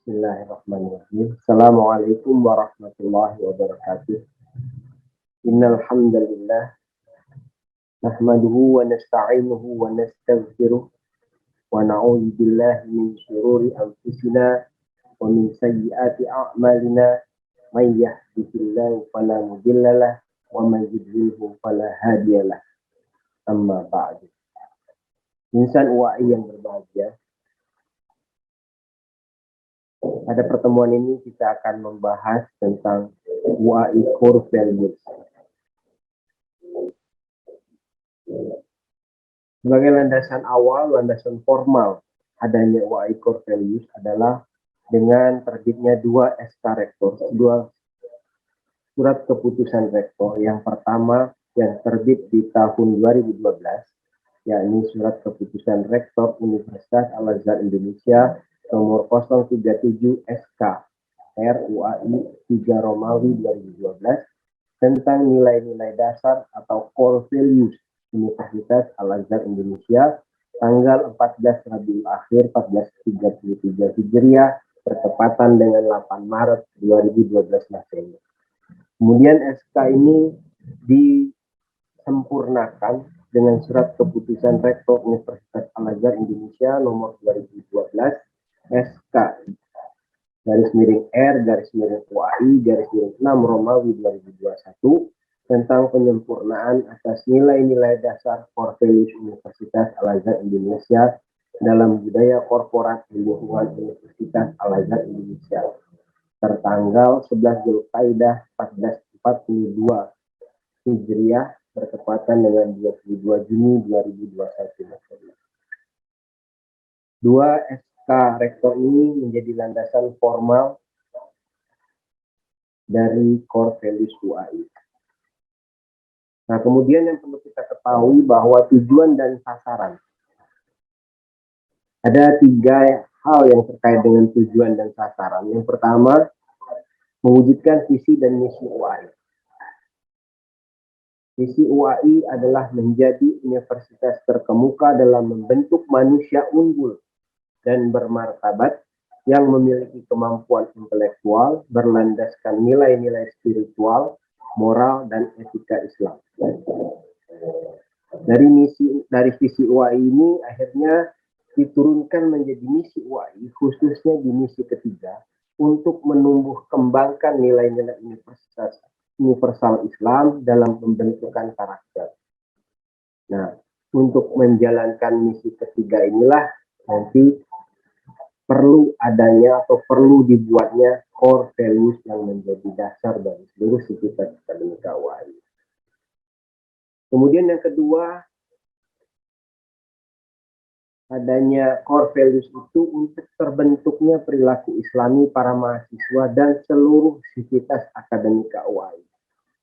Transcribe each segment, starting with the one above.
Bismillahirrahmanirrahim. Assalamualaikum warahmatullahi wabarakatuh. Innal hamdalillah nahmaduhu wa nasta'inuhu wa nastaghfiruh wa na'udzu billahi min shururi anfusina wa min sayyiati a'malina may yahdihillahu fala mudhillalah wa may yudlilhu fala hadiyalah. Amma ba'du. Insan UAI yang berbahagia, pada pertemuan ini kita akan membahas tentang UAI Core Values. Sebagai landasan awal, landasan formal adanya UAI Core Values adalah dengan terbitnya dua SK Rektor, dua surat keputusan Rektor. Yang pertama yang terbit di tahun 2012, yakni surat keputusan Rektor Universitas Al-Azhar Indonesia nomor 037 SK RUAI 3 Romawi 2012 tentang nilai-nilai dasar atau core values Universitas Al-Azhar Indonesia tanggal 14 Rabiul Akhir 1433 Hijriah bertepatan dengan 8 Maret 2012 Masehi. Kemudian SK ini disempurnakan dengan surat keputusan Rektor Universitas Al-Azhar Indonesia nomor 2012 SK garis miring R garis miring UAI garis miring 6 Romawi 2021 tentang penyempurnaan atas nilai-nilai dasar core values Universitas Al-Azhar Indonesia dalam budaya korporat di lingkungan Universitas Al-Azhar Indonesia tertanggal 11 Zulkaidah 1442 Hijriah bertepatan dengan 22 Juni 2021. Dua SK Rektor ini menjadi landasan formal dari core values UAI. Nah, kemudian yang perlu kita ketahui bahwa tujuan dan sasaran. Ada tiga hal yang terkait dengan tujuan dan sasaran. Yang pertama, mewujudkan visi dan misi UAI. Visi UAI adalah menjadi universitas terkemuka dalam membentuk manusia unggul dan bermartabat yang memiliki kemampuan intelektual berlandaskan nilai-nilai spiritual, moral, dan etika Islam. Dari visi UAI ini akhirnya diturunkan menjadi misi UAI, khususnya di misi ketiga, untuk menumbuh kembangkan nilai-nilai universal Islam dalam pembentukan karakter. Nah, untuk menjalankan misi ketiga inilah nanti perlu adanya atau perlu dibuatnya core values yang menjadi dasar dari seluruh sivitas akademika UAI. Kemudian yang kedua, adanya core values itu untuk terbentuknya perilaku Islami para mahasiswa dan seluruh sivitas akademika UAI.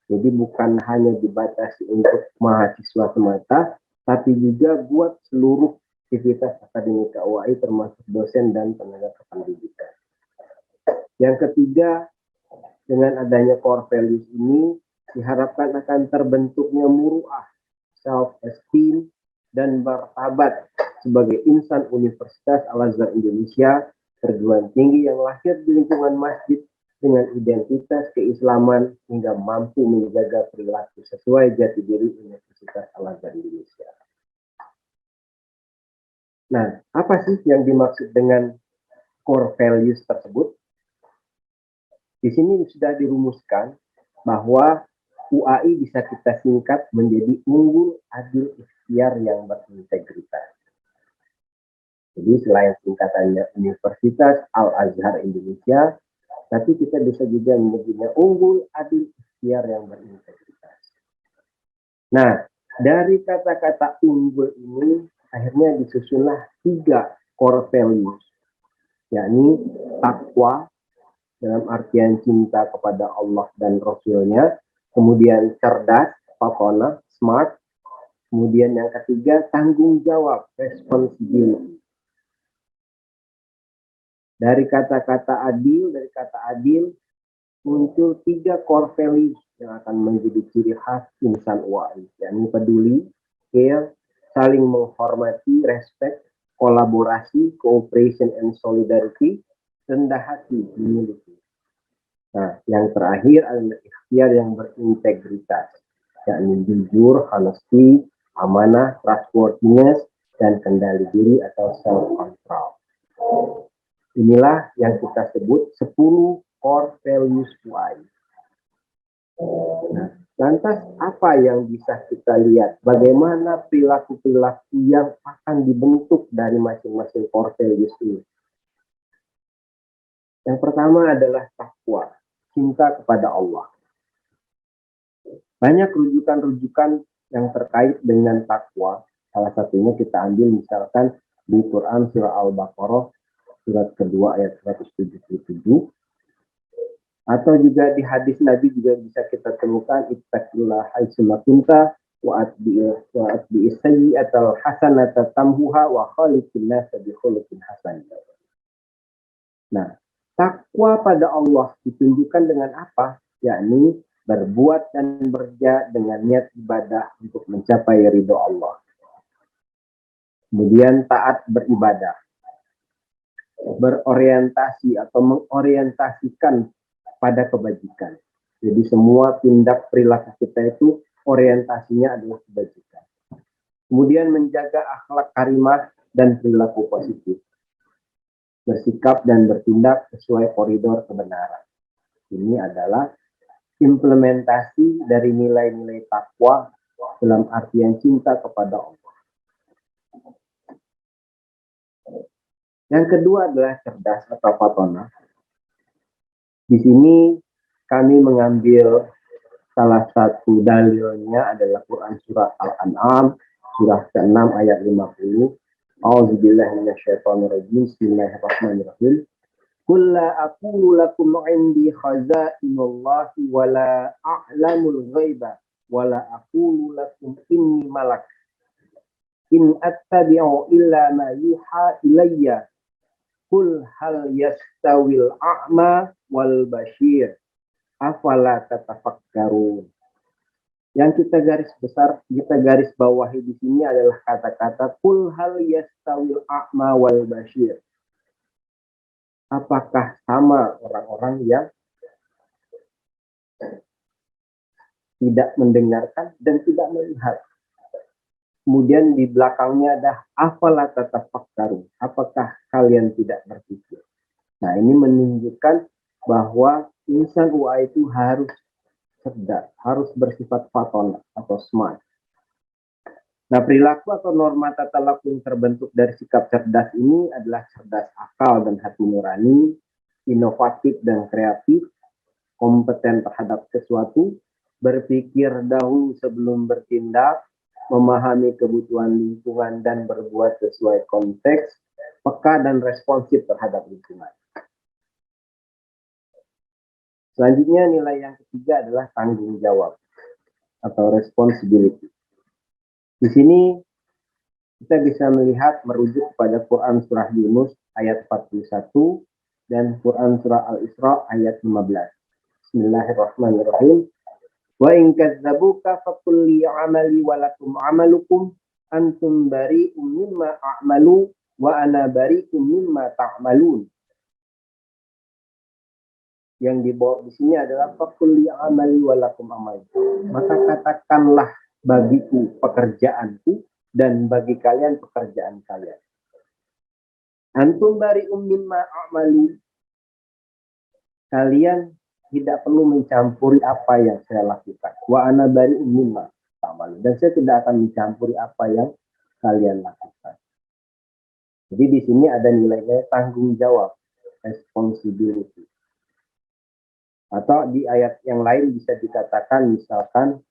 Jadi bukan hanya dibatasi untuk mahasiswa semata, tapi juga buat seluruh aktivitas akademika UAI termasuk dosen dan tenaga kependidikan. Yang ketiga, dengan adanya core values ini diharapkan akan terbentuknya muruah, self-esteem, dan martabat sebagai insan Universitas Al-Azhar Indonesia perguruan tinggi yang lahir di lingkungan masjid dengan identitas keislaman hingga mampu menjaga perilaku sesuai jati diri Universitas Al-Azhar Indonesia. Nah, apa sih yang dimaksud dengan core values tersebut? Di sini sudah dirumuskan bahwa UAI bisa kita singkat menjadi unggul, adil, ikhtiar yang berintegritas. Jadi selain singkatannya Universitas Al-Azhar Indonesia, tapi kita bisa juga menyebutnya unggul, adil, ikhtiar yang berintegritas. Nah, dari kata-kata unggul ini akhirnya disusunlah tiga core values, yakni takwa dalam artian cinta kepada Allah dan Rasulnya, kemudian cerdas, fatona, smart, kemudian yang ketiga tanggung jawab, responsibility. Dari kata adil muncul tiga core values yang akan menjadi ciri khas insan UAI, yakni peduli, care, saling menghormati, respect, kolaborasi, cooperation and solidarity, rendah hati dimiliki. Nah, yang terakhir adalah ikhtiar yang berintegritas, yakni jujur, honesty, amanah, trustworthiness, dan kendali diri atau self-control. Inilah yang kita sebut 10 core values UI. Nah, lantas apa yang bisa kita lihat? Bagaimana perilaku-perilaku yang akan dibentuk dari masing-masing core values ini? Yang pertama adalah takwa, cinta kepada Allah. Banyak rujukan-rujukan yang terkait dengan takwa. Salah satunya kita ambil misalkan di Quran surah Al-Baqarah surat kedua ayat 177. Atau juga di hadis Nabi juga bisa kita temukan ittaqillah haitsuma kunta wa atbi'is sayyi'atal hasanata tamhuha wa khaliqin nas bi khuluqin hasan. Nah, takwa pada Allah ditunjukkan dengan apa? Yakni berbuat dan bekerja dengan niat ibadah untuk mencapai ridho Allah. Kemudian taat beribadah. Berorientasi atau mengorientasikan pada kebajikan. Jadi semua tindak perilaku kita itu orientasinya adalah kebajikan. Kemudian menjaga akhlak karimah dan perilaku positif. Bersikap dan bertindak sesuai koridor kebenaran. Ini adalah implementasi dari nilai-nilai takwa dalam artian cinta kepada Allah. Yang kedua adalah cerdas atau fatona. Di sini kami mengambil salah satu dalilnya adalah Quran surah Al-An'am surah ke-6 ayat 50. A'udzubillahi minasyaitonirrajim. Bismillahirrahmanirrahim. Qul la aqulu lakum 'indi khaza'inullahi wa la a'lamul ghaiba wa la aqulu lakum inni malak. In attabi'u illa ma yuha ilayya. Qul hal yastawil a'ma wal bashir afala tatafakkarun. Yang kita garis bawahi di sini adalah kata-kata qul hal yastawil a'ma wal bashir. Apakah sama orang-orang yang tidak mendengarkan dan tidak melihat? Kemudian di belakangnya ada afala tatafakkarun. Apakah kalian tidak berpikir? Nah, ini menunjukkan bahwa insan UA itu harus cerdas, harus bersifat fatona atau smart. Nah, perilaku atau norma tata laku yang terbentuk dari sikap cerdas ini adalah cerdas akal dan hati nurani, inovatif dan kreatif, kompeten terhadap sesuatu, berpikir dahulu sebelum bertindak, memahami kebutuhan lingkungan dan berbuat sesuai konteks, peka dan responsif terhadap lingkungan. Selanjutnya nilai yang ketiga adalah tanggung jawab atau responsibility. Di sini kita bisa melihat merujuk kepada Quran surah Yunus ayat 41 dan Quran surah Al-Isra ayat 15. Bismillahirrahmanirrahim. Wa in kadzabuka faqul li 'amali wa lakum 'amalukum antum bari'um mimma a'malu wa ana bari'um mimma ta'malun. Yang dibawa di sini adalah faqul li 'amali wa lakum 'amalukum. Maka katakanlah bagiku pekerjaanku dan bagi kalian pekerjaan kalian. Antum bari'um mimma a'malu. Kalian tidak perlu mencampuri apa yang saya lakukan. Wa ana bari'um mimma ta'malu. Dan saya tidak akan mencampuri apa yang kalian lakukan. Jadi di sini ada nilai-nilai tanggung jawab, responsibility. Atau di ayat yang lain bisa dikatakan misalkan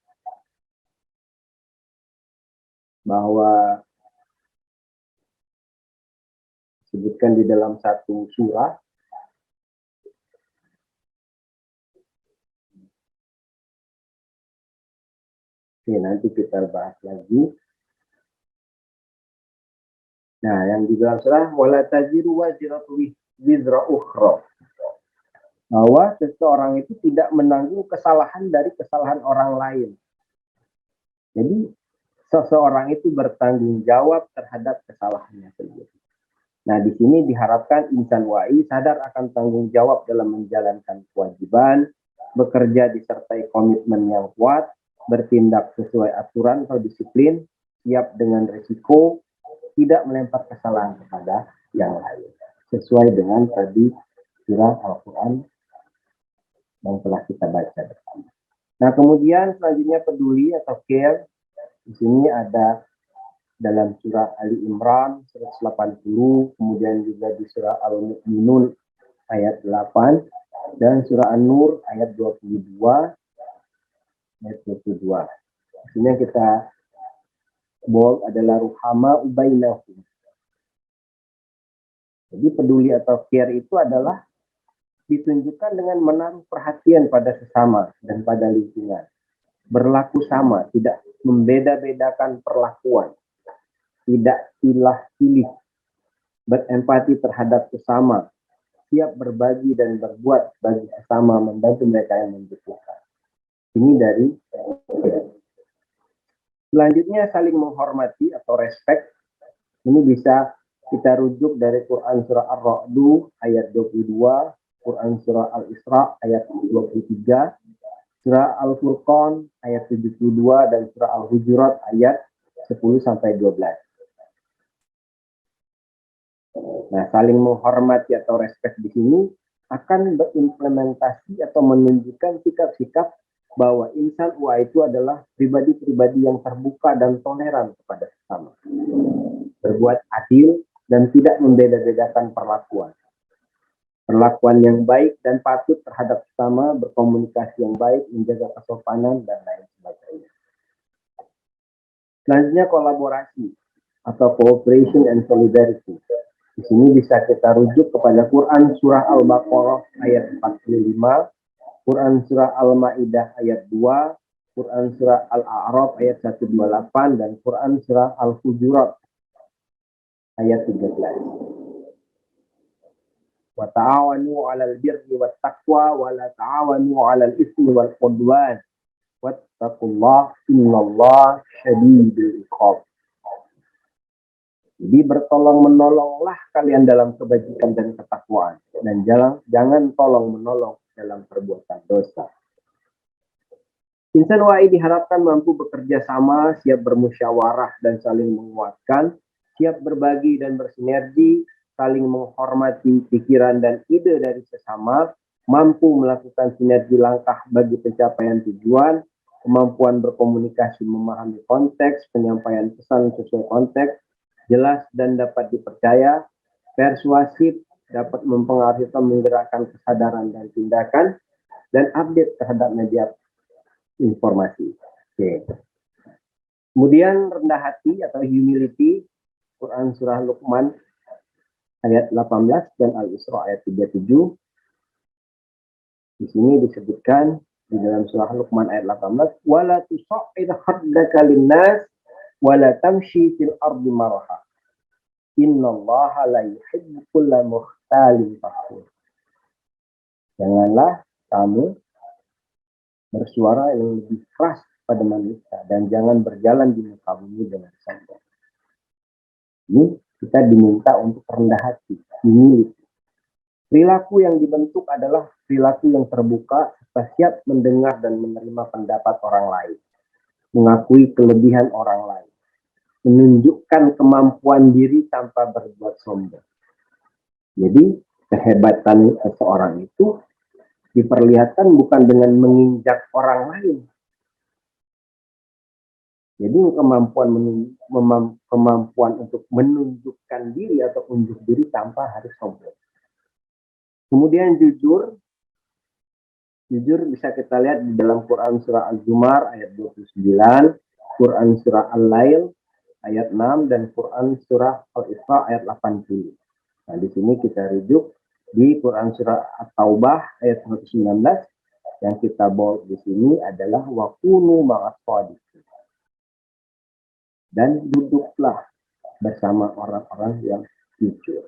bahwa disebutkan di dalam satu surah Oke, nanti kita bahas lagi. Nah, yang di dalam surah wala taziru waziratu wizra ukhra. Bahwa seseorang itu tidak menanggung kesalahan dari kesalahan orang lain. Jadi seseorang itu bertanggung jawab terhadap kesalahannya sendiri. Nah, di sini diharapkan insan WAI sadar akan tanggung jawab dalam menjalankan kewajiban, bekerja disertai komitmen yang kuat, bertindak sesuai aturan atau disiplin, siap dengan risiko, tidak melempar kesalahan kepada yang lain. Sesuai dengan tadi surah Al-Quran yang telah kita baca bersama. Nah, kemudian selanjutnya peduli atau care. Di sini ada dalam surah Ali Imran 180, kemudian juga di surah Al-Mu'minun ayat 8 dan surah An-Nur ayat 22. Di sini kita bold adalah ruhama ubainahum. Jadi peduli atau care itu adalah ditunjukkan dengan menaruh perhatian pada sesama dan pada lingkungan. Berlaku sama, tidak membeda-bedakan perlakuan. Tidak pilih-pilih, berempati terhadap sesama, siap berbagi dan berbuat bagi sesama, membantu mereka yang membutuhkan. Ini dari selanjutnya saling menghormati atau respect. Ini bisa kita rujuk dari Quran surah Ar-Ra'du ayat 22, Quran surah Al-Isra ayat 23, surah Al-Furqan ayat 72 dan surah Al-Hujurat ayat 10 sampai 12. Nah, saling menghormati atau respect di sini akan berimplementasi atau menunjukkan sikap-sikap bahwa insan UA itu adalah pribadi-pribadi yang terbuka dan toleran kepada sesama. Berbuat adil dan tidak membeda-bedakan perlakuan. Perlakuan yang baik dan patut terhadap sesama, berkomunikasi yang baik, menjaga kesopanan, dan lain sebagainya. Selanjutnya kolaborasi atau cooperation and solidarity. Di sini bisa kita rujuk kepada Quran surah Al-Baqarah ayat 45, Quran surah Al-Maidah ayat 2, Quran surah Al-A'raf ayat 128 dan Quran surah Al-Hujurat ayat 13. Wa ta'awanu 'alal birri wat taqwa wa la ta'awanu 'alal itsmi wal 'udwan wattaqullaha innallaha syadidul 'iqab. Jadi bertolong-menolonglah kalian dalam kebajikan dan ketakwaan. Dan jangan tolong-menolong dalam perbuatan dosa. Insan WAI diharapkan mampu bekerja sama, siap bermusyawarah dan saling menguatkan, siap berbagi dan bersinergi, saling menghormati pikiran dan ide dari sesama, mampu melakukan sinergi langkah bagi pencapaian tujuan, kemampuan berkomunikasi memahami konteks, penyampaian pesan sesuai konteks, jelas dan dapat dipercaya, persuasif, dapat mempengaruhi atau menggerakkan kesadaran dan tindakan, dan update terhadap media informasi. Oke. Kemudian rendah hati atau humility, Quran surah Luqman ayat 18 dan Al-Isra ayat 37. Di sini disebutkan di dalam surah Luqman ayat 18, wala tusa'id khaddaka linnas wala tamshi fil ardi maraha. Innallaha la yuhibbu kulla mukhtalin fakhur. Janganlah kamu bersuara yang lebih keras pada manusia dan jangan berjalan di muka bumi dengan sombong. Ini kita diminta untuk rendah hati, ini. Perilaku yang dibentuk adalah perilaku yang terbuka serta siap mendengar dan menerima pendapat orang lain, mengakui kelebihan orang lain, menunjukkan kemampuan diri tanpa berbuat sombong. Jadi kehebatan seseorang itu diperlihatkan bukan dengan menginjak orang lain. Jadi kemampuan untuk menunjukkan diri atau unjuk diri tanpa harus sombong. Kemudian jujur bisa kita lihat di dalam Quran surah Al-Zumar ayat 29, Quran surah Al-Lail ayat 6 dan Quran surah Al-Isra ayat 80. Nah, di sini kita rujuk di Quran surah At-Taubah ayat 119 yang kita bold di sini adalah waqunu ma'as shadiqin. Dan duduklah bersama orang-orang yang jujur.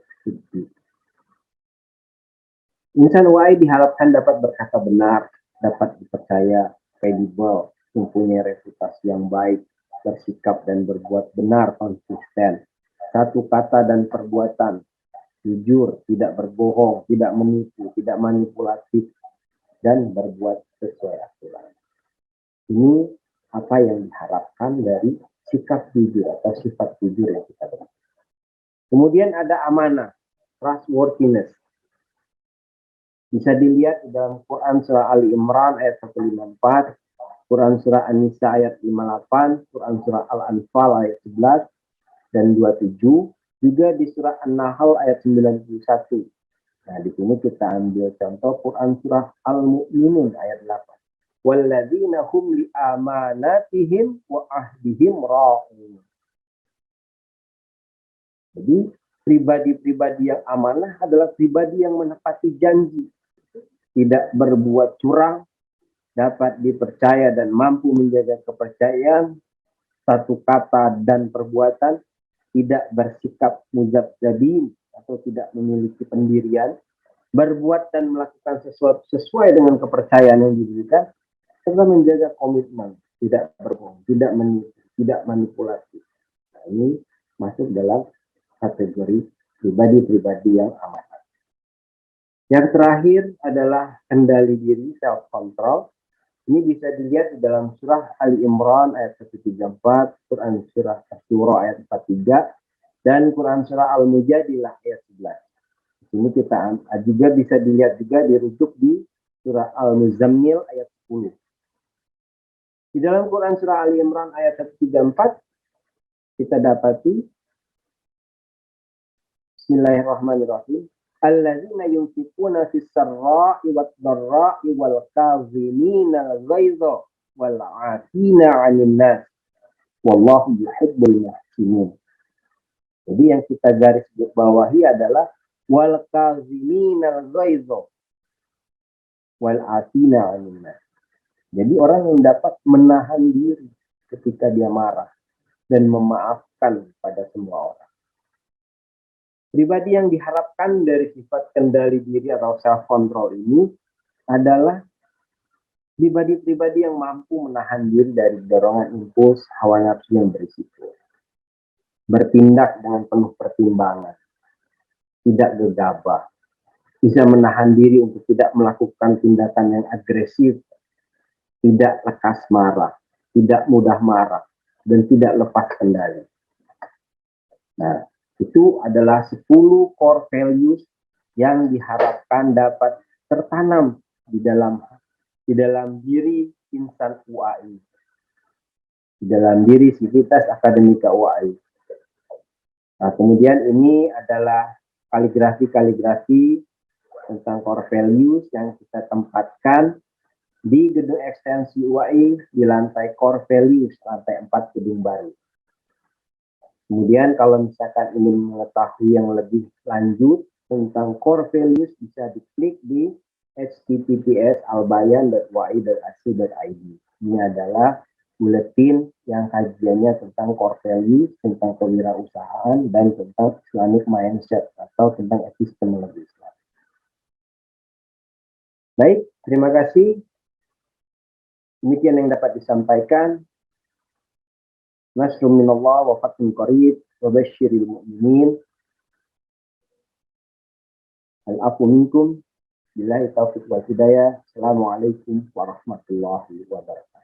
Insan WAI diharapkan dapat berkata benar, dapat dipercaya, kredibel, mempunyai reputasi yang baik, bersikap dan berbuat benar konsisten, satu kata dan perbuatan, jujur, tidak berbohong, tidak menipu, tidak manipulatif, dan berbuat sesuai aturan. Ini apa yang diharapkan dari sikap jujur atau sifat jujur yang kita berikan. Kemudian ada amanah, trustworthiness. Bisa dilihat di dalam Quran surah Ali Imran ayat 154, Quran surah An-Nisa ayat 58, Quran surah Al-Anfal ayat 11 dan 27, juga di surah An-Nahl ayat 91. Nah, di sini kita ambil contoh Quran surah Al-Mu'minun ayat 8. Walladzina hum li amanatihim wa ahdihim ra'un. Jadi pribadi-pribadi yang amanah adalah pribadi yang menepati janji, tidak berbuat curang, dapat dipercaya dan mampu menjaga kepercayaan, satu kata dan perbuatan, tidak bersikap muzabzabin atau tidak memiliki pendirian, berbuat dan melakukan sesuatu sesuai dengan kepercayaan yang diberikan, serta menjaga komitmen, tidak berbohong, tidak menipu, tidak manipulasi. Nah, ini masuk dalam kategori pribadi-pribadi yang amanah. Yang terakhir adalah kendali diri, self-control. Ini bisa dilihat di dalam surah Ali Imran ayat 134, Quran surah Asy-Syura ayat 43, dan Quran surah Al-Mujadilah ayat 11. Di sini kita juga bisa dilihat juga dirujuk di surah Al-Muzammil ayat 10. Di dalam Quran surah Ali Imran ayat 134, kita dapati Bismillahirrahmanirrahim. Alladzina yunfiquna fis sarra'i wad dharra'i wal kazimina al-ghaidha wal 'afina 'anil nas. Wallahu yuhibbul muhsinin. Jadi yang kita garis bawahi adalah wal kazimina al-ghaidha wal 'afina 'anil nas. Jadi orang yang dapat menahan diri ketika dia marah dan memaafkan pada semua orang. Pribadi yang diharapkan dari sifat kendali diri atau self-control ini adalah pribadi-pribadi yang mampu menahan diri dari dorongan impuls hawa nafsu yang berisiko. Bertindak dengan penuh pertimbangan, tidak gegabah, bisa menahan diri untuk tidak melakukan tindakan yang agresif, tidak lekas marah, tidak mudah marah, dan tidak lepas kendali. Nah, itu adalah 10 core values yang diharapkan dapat tertanam di dalam diri insan UAI, di dalam diri Sivitas Akademika UAI. Nah, kemudian ini adalah kaligrafi tentang core values yang kita tempatkan di gedung ekstensi UAI di lantai core values, lantai 4 gedung baru. Kemudian kalau misalkan ingin mengetahui yang lebih lanjut tentang core values, bisa diklik di https://albayan.wai.ac.id. Ini adalah buletin yang kajiannya tentang core values, tentang kewirausahaan, dan tentang Islamic mindset atau tentang epistemologi Islam. Baik, terima kasih. Demikian yang dapat disampaikan. Nasrun minallah wa fathun qarib wa basyiril mu'minin. Al-afu minkum. Billahi taufiq wal hidayah. Assalamualaikum warahmatullahi wabarakatuh.